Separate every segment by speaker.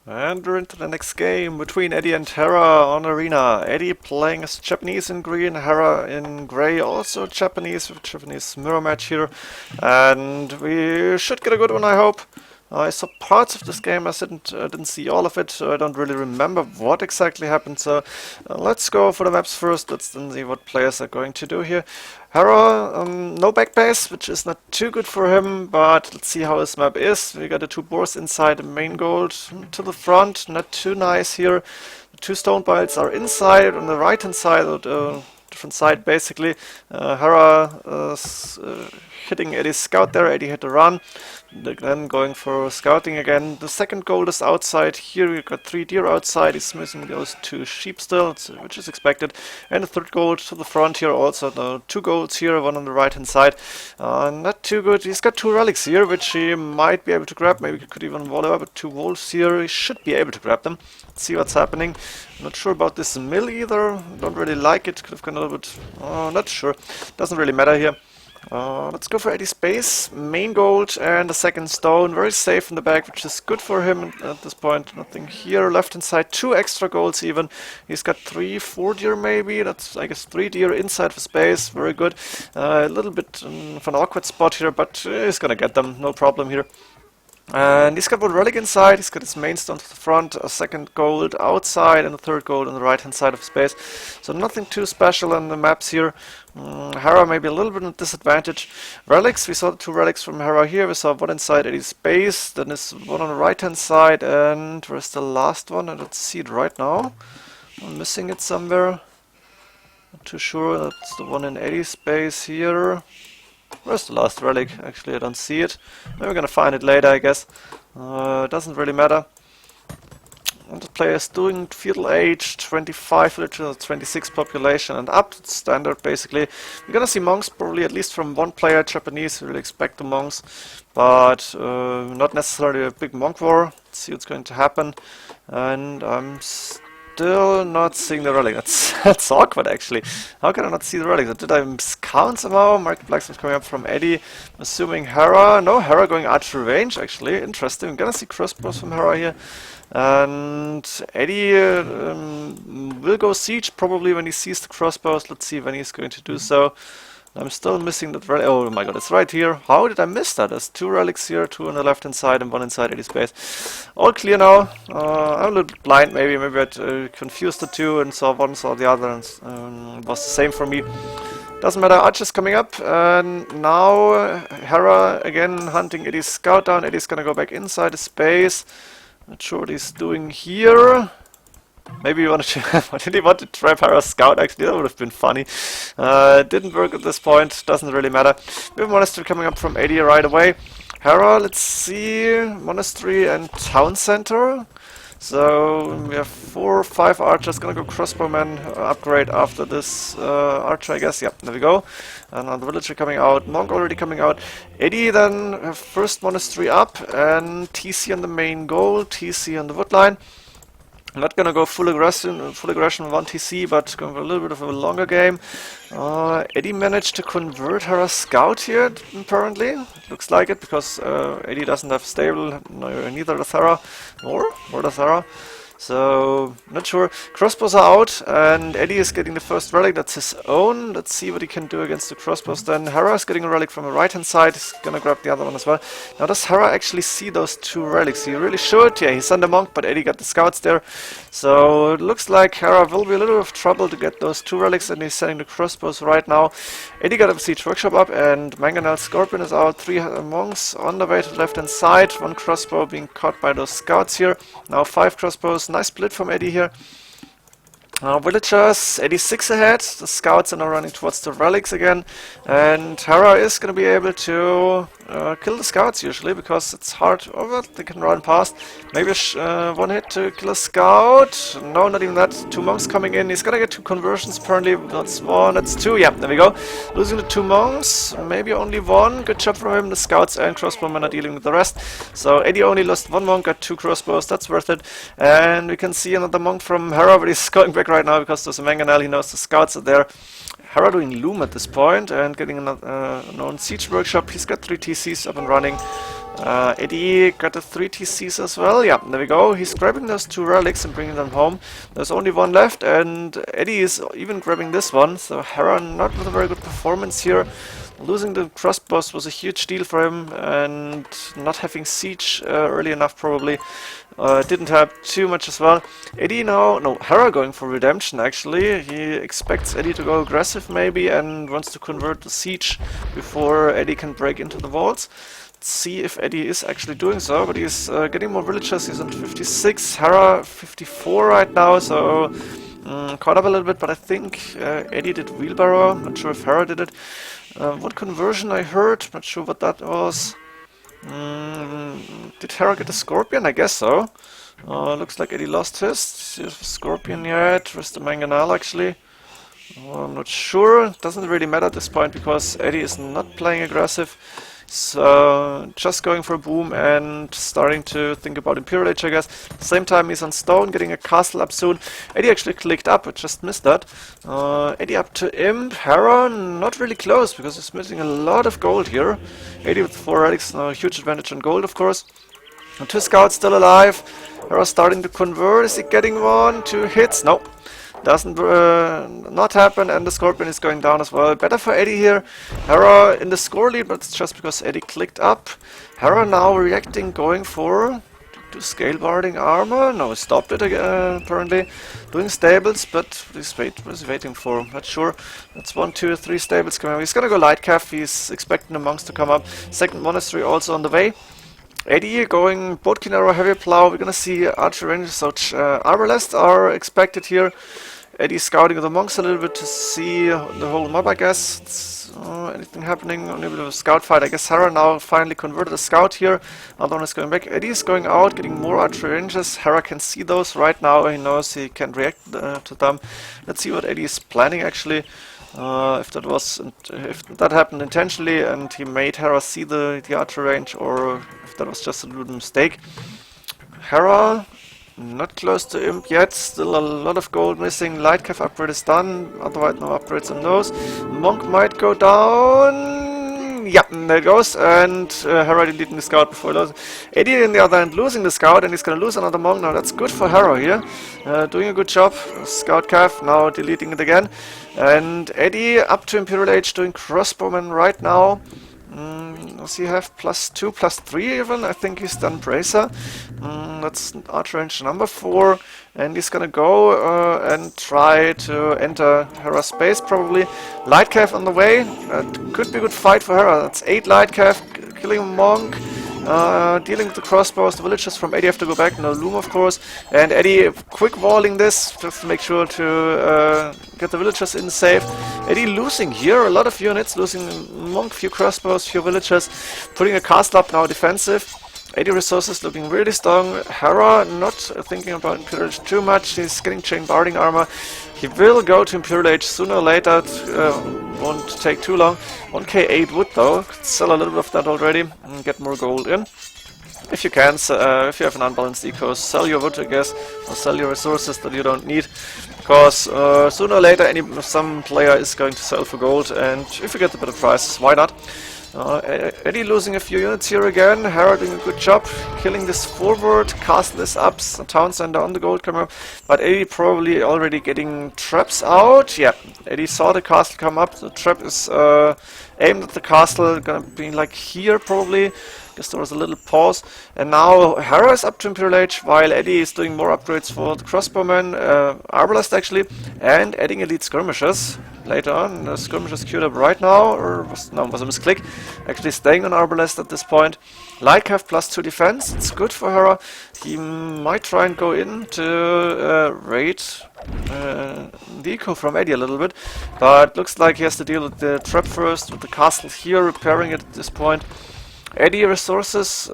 Speaker 1: And we're into the next game between Edie and Hera on Arena. Edie playing as Japanese in green, Hera in grey, also Japanese with Japanese mirror match here. And we should get a good one, I hope. I saw parts of this game, I didn't see all of it, so I don't really remember what exactly happened. So let's go for the maps first. Let's then see what players are going to do here. Hera, no back base, which is not too good for him, but let's see how his map is. We got the two boars inside the main gold to the front, not too nice here. The two stone bites are inside on the right hand side, or the different side basically. Hera is hitting Eddie's scout there. Eddie had to run. Then going for scouting again. The second gold is outside. Here we've got 3 deer outside. He's missing those 2 sheep still, which is expected. And the third gold to the front here also. The 2 golds here, one on the right hand side. Not too good. He's got 2 relics here, which he might be able to grab. Maybe he could even wall up with 2 wolves here. He should be able to grab them. Let's see what's happening. Not sure about this mill either. Don't really like it. Could have gone a little bit... not sure. Doesn't really matter here. Let's go for Eddie's base, main gold and the second stone, very safe in the back, which is good for him at this point. Nothing here, left hand side, 2 extra golds even. He's got 3, 4 deer maybe, that's I guess 3 deer inside of his base, very good. A little bit of an awkward spot here, but he's gonna get them, no problem here. And he's got one relic inside, he's got his main stone to the front, a second gold outside and a third gold on the right hand side of his base. So nothing too special on the maps here. Hera maybe a little bit at disadvantage. Relics, we saw the 2 relics from Hera here, we saw one inside Eddie's base, then there's one on the right hand side, and where's the last one? I don't see it right now. I'm missing it somewhere. Not too sure, that's the one in Eddie's base here. Where's the last relic? Actually, I don't see it. Maybe we're gonna find it later, I guess. Doesn't really matter. And the player is doing feudal age, 25 villages, 26 population, and up to standard, basically. We're gonna see monks, probably at least from one player, Japanese. We really expect the monks, but not necessarily a big monk war. Let's see what's going to happen. And I'm still not seeing the relic. That's awkward, actually. How can I not see the relic? Did I miscount somehow? Market Blacksmith coming up from Edie. I'm assuming Hera. No, Hera going archery range, actually. Interesting. I'm gonna see crossbows from Hera here. And Edie will go siege probably when he sees the crossbows. Let's see when he's going to do so. I'm still missing that relic. Oh my god, it's right here. How did I miss that? There's 2 relics here, 2 on the left hand side and 1 inside Eddie's base. All clear now. I'm a little bit blind maybe. Maybe I confused the 2 and saw one, saw the other, and it was the same for me. Doesn't matter, Archer's coming up, and now Hera again hunting Eddie's scout down. Eddie's gonna go back inside his base. Not sure what he's doing here. Maybe he wanted to, did he want to trap Hera's scout? Actually, that would have been funny. Didn't work at this point, doesn't really matter. We have monastery coming up from Edie right away. Hera, let's see, monastery and town center. So we have 4 or 5 archers, gonna go crossbowman upgrade after this archer, I guess. Yep, there we go. And now the villager coming out, monk already coming out. Edie then first monastery up and TC on the main goal, TC on the woodline. I'm not gonna go full aggression 1 TC, but going for a little bit of a longer game. Edie managed to convert Hera's scout here, apparently. Looks like it, because Edie doesn't have stable, neither does Hera, or does Hera. So, not sure. Crossbows are out, and Edie is getting the first relic, that's his own. Let's see what he can do against the crossbows then. Hera is getting a relic from the right hand side, he's gonna grab the other one as well. Now does Hera actually see those 2 relics? He really should. Yeah, he sent a monk, but Edie got the scouts there. So, it looks like Hera will be a little bit of trouble to get those 2 relics, and he's sending the crossbows right now. Eddie got a siege workshop up, and Mangonel Scorpion is out. 3 monks on the way to the left hand side. 1 crossbow being caught by those scouts here. Now 5 crossbows. Nice split from Edie here. Villagers, 86 ahead. The scouts are now running towards the relics again. And Hera is going to be able to kill the scouts usually, because it's hard. Oh, they can run past. Maybe one hit to kill a scout. No, not even that. 2 monks coming in. He's going to get 2 conversions apparently. That's 1, that's 2. Yeah, there we go. Losing the 2 monks. Maybe only 1. Good job from him. The scouts and crossbowmen are dealing with the rest. So Eddie only lost 1 monk, got 2 crossbows. That's worth it. And we can see another monk from Hera, but he's going back right now because there's a mangonel. He knows the scouts are there. Hera doing loom at this point and getting another known siege workshop. He's got 3 TCs up and running. Edie got the 3 TCs as well. Yeah, there we go. He's grabbing those 2 relics and bringing them home. There's only 1 left, and Edie is even grabbing this one. So Hera not with a very good performance here. Losing the crossbows was a huge deal for him, and not having siege early enough probably didn't help too much as well. Edie now, no, Hera going for redemption actually. He expects Edie to go aggressive maybe and wants to convert the siege before Edie can break into the walls. See if Edie is actually doing so, but he's getting more villagers. He's on 56, Hera 54 right now, so caught up a little bit, but I think Edie did wheelbarrow. I'm not sure if Hera did it. What conversion I heard, not sure what that was. Did Hera get a scorpion? I guess so. Looks like Edie lost his. Here's the scorpion yet. Where's the mangonel actually? I'm not sure. Doesn't really matter at this point because Edie is not playing aggressive. So just going for a boom and starting to think about Imperial Age, I guess. At the same time he's on stone, getting a castle up soon. Edie actually clicked up, I just missed that. Edie up to Imp. Hera not really close because he's missing a lot of gold here. Edie with 4 relics, no huge advantage on gold of course. And 2 scouts still alive. Hera starting to convert. Is he getting 1, 2 hits? Nope. Doesn't not happen, and the scorpion is going down as well. Better for Edie here. Hera in the score lead, but it's just because Edie clicked up. Hera now reacting, going for to scale barding armor. No, he stopped it again, apparently. Doing stables, but what is he waiting for? Not sure. That's 1, 2, 3 stables coming up. He's gonna go light calf. He's expecting the monks to come up. Second monastery also on the way. Edie going boatkin arrow, heavy plow. We're gonna see archer ranges, so arbalest are expected here. Eddie scouting the monks a little bit to see the whole mob, I guess. Anything happening? Only a bit of a scout fight. I guess Hera now finally converted a scout here. Other one is going back. Eddie is going out, getting more archer ranges. Hera can see those right now. He knows he can react to them. Let's see what Eddie is planning actually. If that happened intentionally and he made Hera see the archer range, or if that was just a little mistake. Hera not close to Imp yet, still a lot of gold missing. Light Cav upgrade is done, otherwise no upgrades on those. Monk might go down. Yeah, there it goes, and Hera deleting the scout before he loses. Edie on the other hand losing the scout, and he's gonna lose another monk. Now that's good for Hera here, doing a good job. Scout Cav now deleting it again. And Edie up to Imperial Age, doing crossbowman right now. Does he have +2, +3 even? I think he's done Bracer. That's archer range number 4. And he's gonna go and try to enter Hera's space probably. Light Cav on the way. That could be a good fight for Hera. That's 8 Light Cav, killing a monk. Dealing with the crossbows, the villagers from Edie have to go back, no loom of course, and Edie quick walling this just to make sure to get the villagers in safe. Edie losing here a lot of units, losing monk, few crossbows, few villagers, putting a castle up now defensive. 80 resources looking really strong. Hera not thinking about Imperial Age too much, he's getting chain barding armor. He will go to Imperial Age sooner or later, won't take too long. 1k8 wood though, could sell a little bit of that already and get more gold in. If you can, if you have an unbalanced eco, sell your wood I guess, or sell your resources that you don't need. Because sooner or later some player is going to sell for gold, and if you get the better prices, why not? Edie losing a few units here again. Hera doing a good job, killing this forward, castle is up, town center on the gold camera, but Edie probably already getting traps out. Yeah, Edie saw the castle come up, the trap is aimed at the castle, gonna be like here probably. Guess there was a little pause, and now Hera is up to Imperial Age while Edie is doing more upgrades for the crossbowmen, arbalest actually, and adding elite skirmishers later on. The skirmishers queued up right now, or was a misclick. Actually staying on arbalest at this point. Light Cav +2 defense, it's good for Hera. He might try and go in to raid the eco from Edie a little bit, but looks like he has to deal with the trap first, with the castle here, repairing it at this point. Edie resources,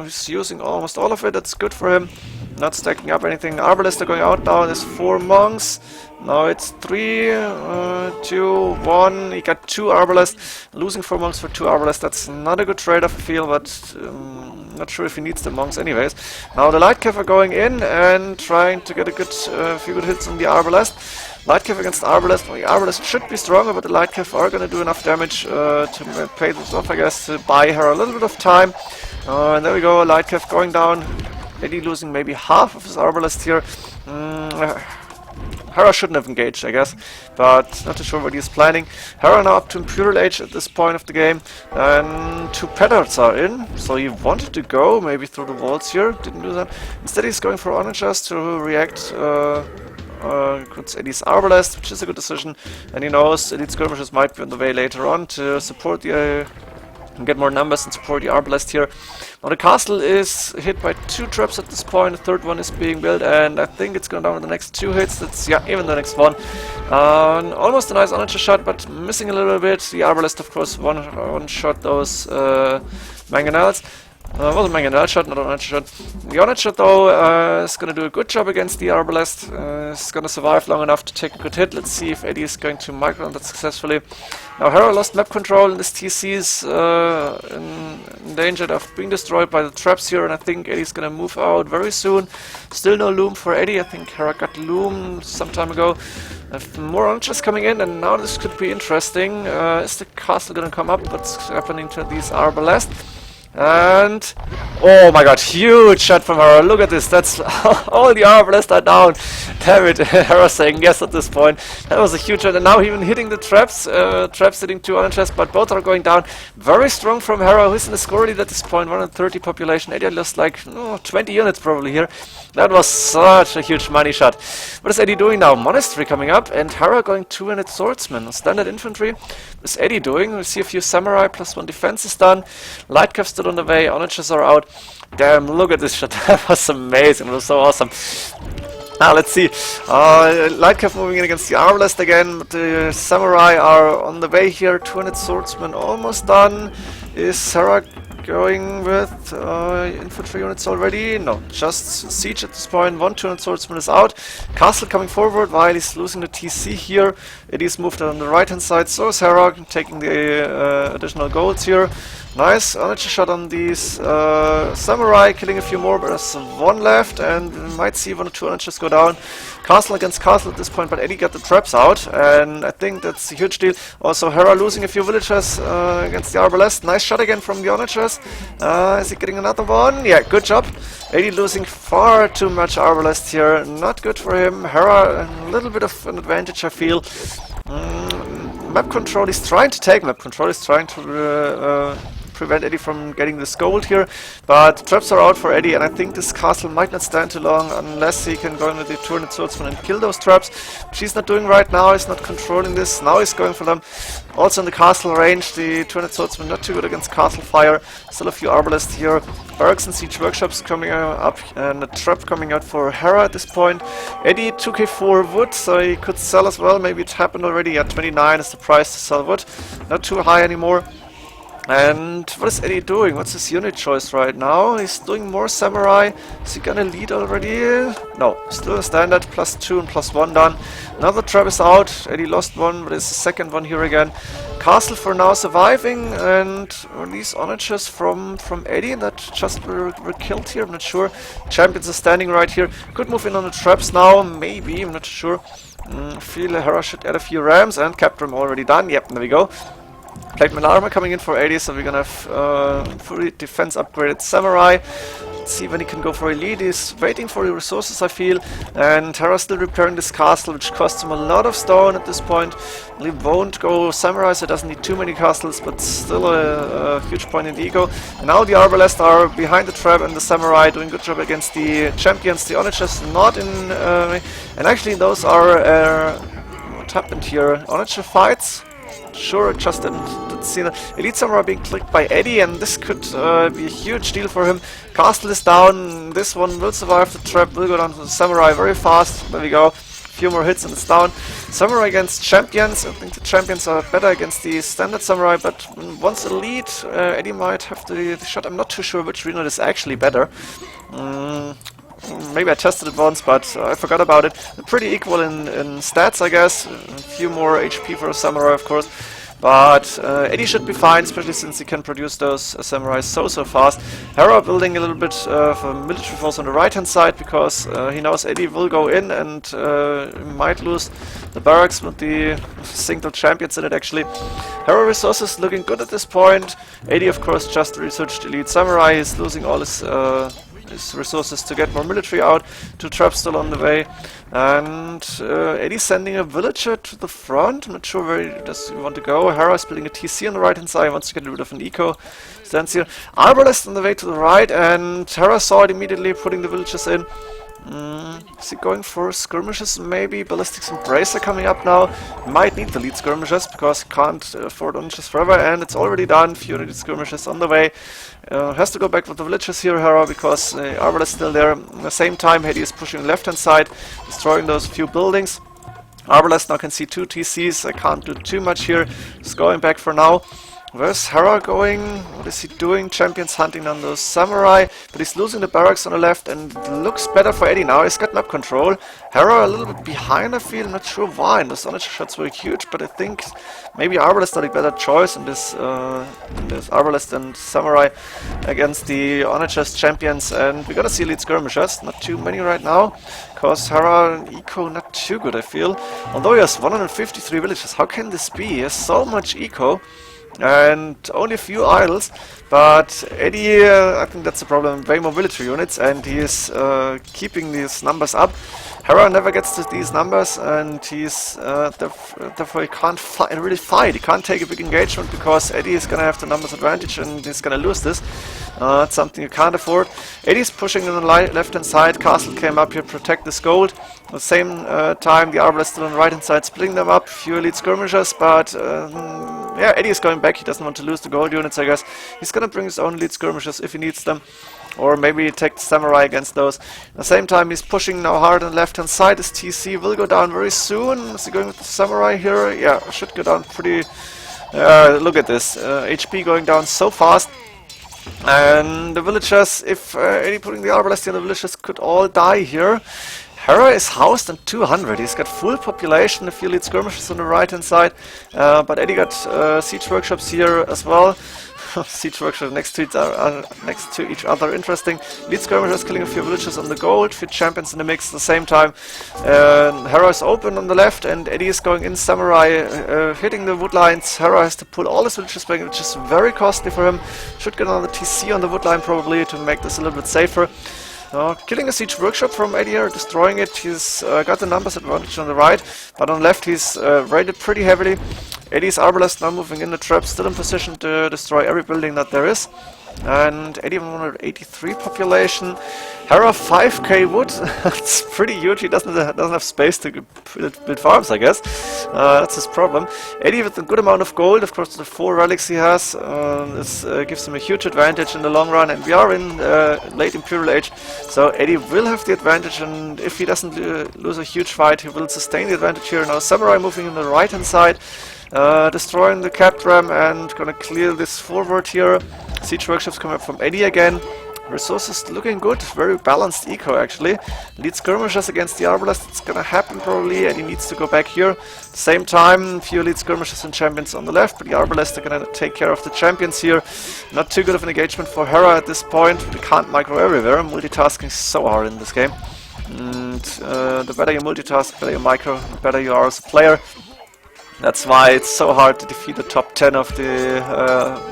Speaker 1: he's using almost all of it, that's good for him. Not stacking up anything. Arbalists are going out now, there's 4 monks. Now it's 3, 2, 1. He got 2 arbalists. Losing 4 monks for 2 arbalists, that's not a good trade-off I feel, but not sure if he needs the monks anyways. Now the Light Cav are going in and trying to get a good few good hits on the arbalest. Light Cav against Arbalest. The Arbalest should be stronger, but the Light Cav are going to do enough damage to pay this off, I guess, to buy her a little bit of time. And there we go, Light Cav going down. Edie losing maybe half of his Arbalest here. Hera shouldn't have engaged, I guess, but not too sure what he's planning. Hera now up to Imperial Age at this point of the game, and 2 Petards are in, so he wanted to go, maybe through the walls here, didn't do that. Instead he's going for Onagers to react Eddie's Arbalest, which is a good decision, and he knows Elite Skirmishers might be on the way later on to support the and get more numbers and support the Arbalest here. Now the castle is hit by 2 traps at this point, the 3rd one is being built, and I think it's going down in the next 2 hits. That's, yeah, even the next one. Almost a nice Onager shot, but missing a little bit. The Arbalest, of course, one shot those mangonels. Was a mangonel shot, not an Onager shot. The Onager shot, though, is going to do a good job against the Arbalest. It's going to survive long enough to take a good hit. Let's see if Eddie is going to micro on that successfully. Now Hera lost map control, and this TC is in danger of being destroyed by the traps here, and I think Eddie's going to move out very soon. Still no loom for Eddie. I think Hera got loom some time ago. More Onagers coming in, and now this could be interesting. Is the castle going to come up? What's happening to these Arbalest? And oh my god, huge shot from Hera. Look at this, that's all the Arbalest are down. Damn it, Hera saying yes at this point. That was a huge shot, and now even hitting the traps. Traps hitting 2 Onagers, but both are going down. Very strong from Hera, who's in the score lead at this point, 130 population. Eddie lost like 20 units probably here. That was such a huge money shot. What is Eddie doing now? Monastery coming up, and Hera going 200 swordsmen. Standard infantry. What is Eddie doing? We see a few samurai, +1 defense is done. Light Cav still on the way, Onagers are out. Damn, look at this shot. That was amazing. It was so awesome. Now let's see. Light Cav moving in against the Arbalest again, but the samurai are on the way here. 200 swordsmen almost done. Is Hera going with infantry units already? No, just siege at this point. 200 swordsman is out. Castle coming forward while he's losing the TC here. Eddie's moved on the right hand side, so is Hera taking the additional golds here. Nice Onager shot on these samurai, killing a few more, but there's 1 left, and we might see 1 or 2 Onagers go down. Castle against castle at this point, but Eddie got the traps out, and I think that's a huge deal. Also Hera losing a few villagers against the Arbalest. Nice shot again from the Onagers. Is he getting another one? Yeah, good job. Eddie losing far too much Arbalest here. Not good for him. Hera a little bit of an advantage, I feel. Map control, he's trying to take map control, he's trying to prevent Eddie from getting this gold here, but traps are out for Eddie, and I think this castle might not stand too long unless he can go in with the 200 swordsmen and kill those traps, which he's not doing right now. He's not controlling this. Now he's going for them. Also in the castle range, the 200 swordsmen not too good against castle fire. Still a few Arbalest here. Barracks and siege workshops coming up, and a trap coming out for Hera at this point. Eddie 2k4 wood, so he could sell as well. Maybe it happened already. At 29 is the price to sell wood. Not too high anymore. And what is Eddie doing? What's his unit choice right now? He's doing more samurai. Is he gonna lead already? No, still a standard, +2 and +1 done. Another trap is out. Eddie lost one, but there's a second one here again. Castle for now surviving, and these Onagers from Eddie that just were killed here, I'm not sure. Champions are standing right here. Could move in on the traps now, maybe, I'm not sure. Feel Hera should add a few rams, and capture them already done. Yep, there we go. Plate metal armor coming in for 80, so we're gonna have fully defense upgraded samurai. Let's see when he can go for elite. He's waiting for the resources, I feel, and Hera's still repairing this castle, which costs him a lot of stone at this point. He won't go samurai, so he doesn't need too many castles, but still a huge point in the ego. And now the Arbalest are behind the trap, and the samurai doing a good job against the champions. The Onagers not in, and actually those are what happened here? Onager fights. Sure, just didn't see that. Elite Samurai being clicked by Eddie, and this could be a huge deal for him. Castle is down. This one will survive the trap, will go down to the Samurai very fast. There we go. A few more hits and it's down. Samurai against champions. I think the champions are better against the standard Samurai, but once elite, Eddie might have the shot. I'm not too sure which unit is actually better. Maybe I tested it once, but I forgot about it. They're pretty equal in stats, I guess. A few more HP for a samurai, of course. But Edie should be fine, especially since he can produce those samurais so fast. Hera building a little bit of a military force on the right hand side because he knows Edie will go in and might lose the barracks with the single champions in it actually. Hera resources looking good at this point. Edie of course just researched Elite Samurai, he's losing all his resources to get more military out, 2 traps still on the way, and Eddie's sending a villager to the front. I'm not sure where he does want to go. Hera's building a TC on the right hand side, wants to get rid of an eco, stands here. Arbalest on the way to the right, and Hera saw it immediately, putting the villagers in. Is he going for skirmishes maybe? Ballistics Embrace are coming up now. Might need the lead skirmishes because he can't afford oranges forever, and it's already done. Few lead skirmishes on the way. Has to go back with the villagers here, Hera, because Arbalest is still there. At the same time, Edie is pushing the left hand side, destroying those few buildings. Arbalest now can see 2 TCs. I can't do too much here. Just going back for now. Where's Hera going? What is he doing? Champions hunting down those samurai, but he's losing the barracks on the left and looks better for Edie now. He's got map control. Hera a little bit behind, I feel. Not sure why. And the Sonic shots were huge, but I think maybe Arbalest not a better choice in this Arbalest and Samurai against the Onagers champions. And we're gonna see elite skirmishers. Not too many right now, because Hera and Eco not too good, I feel. Although he has 153 villages. How can this be? He has so much Eco and only a few idols, but Edie, I think that's the problem, way more military units, and he is keeping these numbers up. Hera never gets to these numbers, and he's therefore he can't really fight. He can't take a big engagement because Edie is gonna have the numbers advantage and he's gonna lose this. It's something you can't afford. Eddie's pushing on the left hand side. Castle came up here, protect this gold. At the same time, the Arbalest still on the right hand side, splitting them up. Few elite skirmishers, but yeah, Eddie is going back. He doesn't want to lose the gold units, I guess. He's gonna bring his own elite skirmishers if he needs them. Or maybe take the samurai against those. At the same time, he's pushing now hard on the left hand side. His TC will go down very soon. Is he going with the samurai here? Yeah, should go down pretty... look at this. HP going down so fast. And the villagers, if Eddie putting the Arbalest in, the villagers could all die here. Hera is housed on 200. He's got full population, a few elite skirmishes on the right hand side. But Eddie got siege workshops here as well. Siege workshops next to each other. Interesting. Elite skirmishers killing a few villages on the gold, few champions in the mix at the same time. Hera is open on the left, and Eddie is going in samurai, hitting the wood lines. Hera has to pull all his villages back, which is very costly for him. Should get another TC on the wood line probably to make this a little bit safer. Killing a siege workshop from Edie here, destroying it. He's got the numbers advantage on the right, but on the left he's raided pretty heavily. Eddie's Arbalest now moving in the trap, still in position to destroy every building that there is. And Eddie 183 population. Hera 5k wood. That's pretty huge. He doesn't have space to build farms, I guess. That's his problem. Eddie with a good amount of gold, of course, the 4 relics he has. This gives him a huge advantage in the long run, and we are in late Imperial Age, so Eddie will have the advantage, and if he doesn't lose a huge fight, he will sustain the advantage here. Now Samurai moving on the right hand side, destroying the cap ram and gonna clear this forward here. Siege workshops coming up from Edie again. Resources looking good, very balanced eco actually. Lead skirmishers against the Arbalest, it's gonna happen probably. Eddie needs to go back here. Same time, few lead skirmishers and champions on the left, but the Arbalest are gonna take care of the champions here. Not too good of an engagement for Hera at this point. We can't micro everywhere. Multitasking is so hard in this game. And the better you multitask, the better you micro, the better you are as a player. That's why it's so hard to defeat the top 10 of the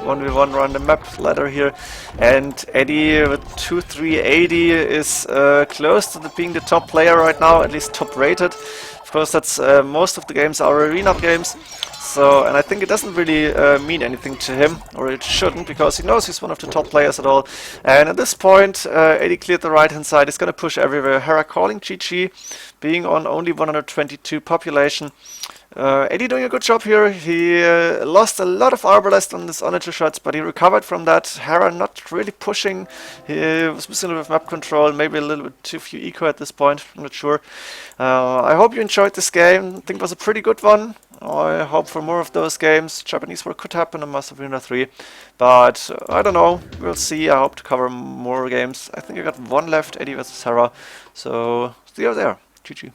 Speaker 1: 1v1 random map ladder here. And Edie with 2380 is close to being the top player right now, at least top rated. Of course, that's most of the games are arena games. So, and I think it doesn't really mean anything to him, or it shouldn't, because he knows he's one of the top players at all. And at this point, Edie cleared the right hand side. He's going to push everywhere. Hera calling GG, being on only 122 population. Edie doing a good job here. He lost a lot of Arbalest on his Onager shots, but he recovered from that. Hera not really pushing. He was missing a little bit of map control, maybe a little bit too few eco at this point. I'm not sure. I hope you enjoyed this game. I think it was a pretty good one. I hope for more of those games. Japanese War could happen in Master of Arena 3, but I don't know. We'll see. I hope to cover more games. I think I got one left, Edie vs Hera. So see you there. GG.